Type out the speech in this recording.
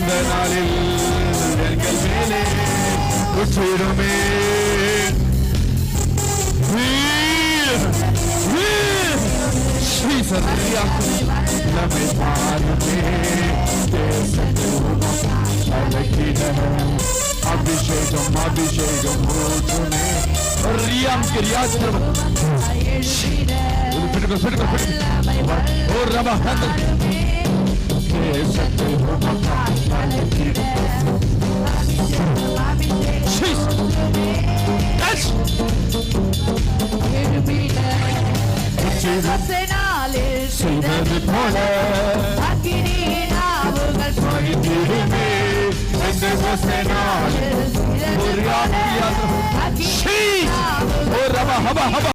இந்த நாளில் எங்கள் மேலே உச்சிருமே. நம்மை பாருமே அபிஷேகம் அபிஷேகம் ஊற்றுமே. ரியாம் கிரியாத் ஓ ரபா செய்வது போல பொழிந்திடுமே.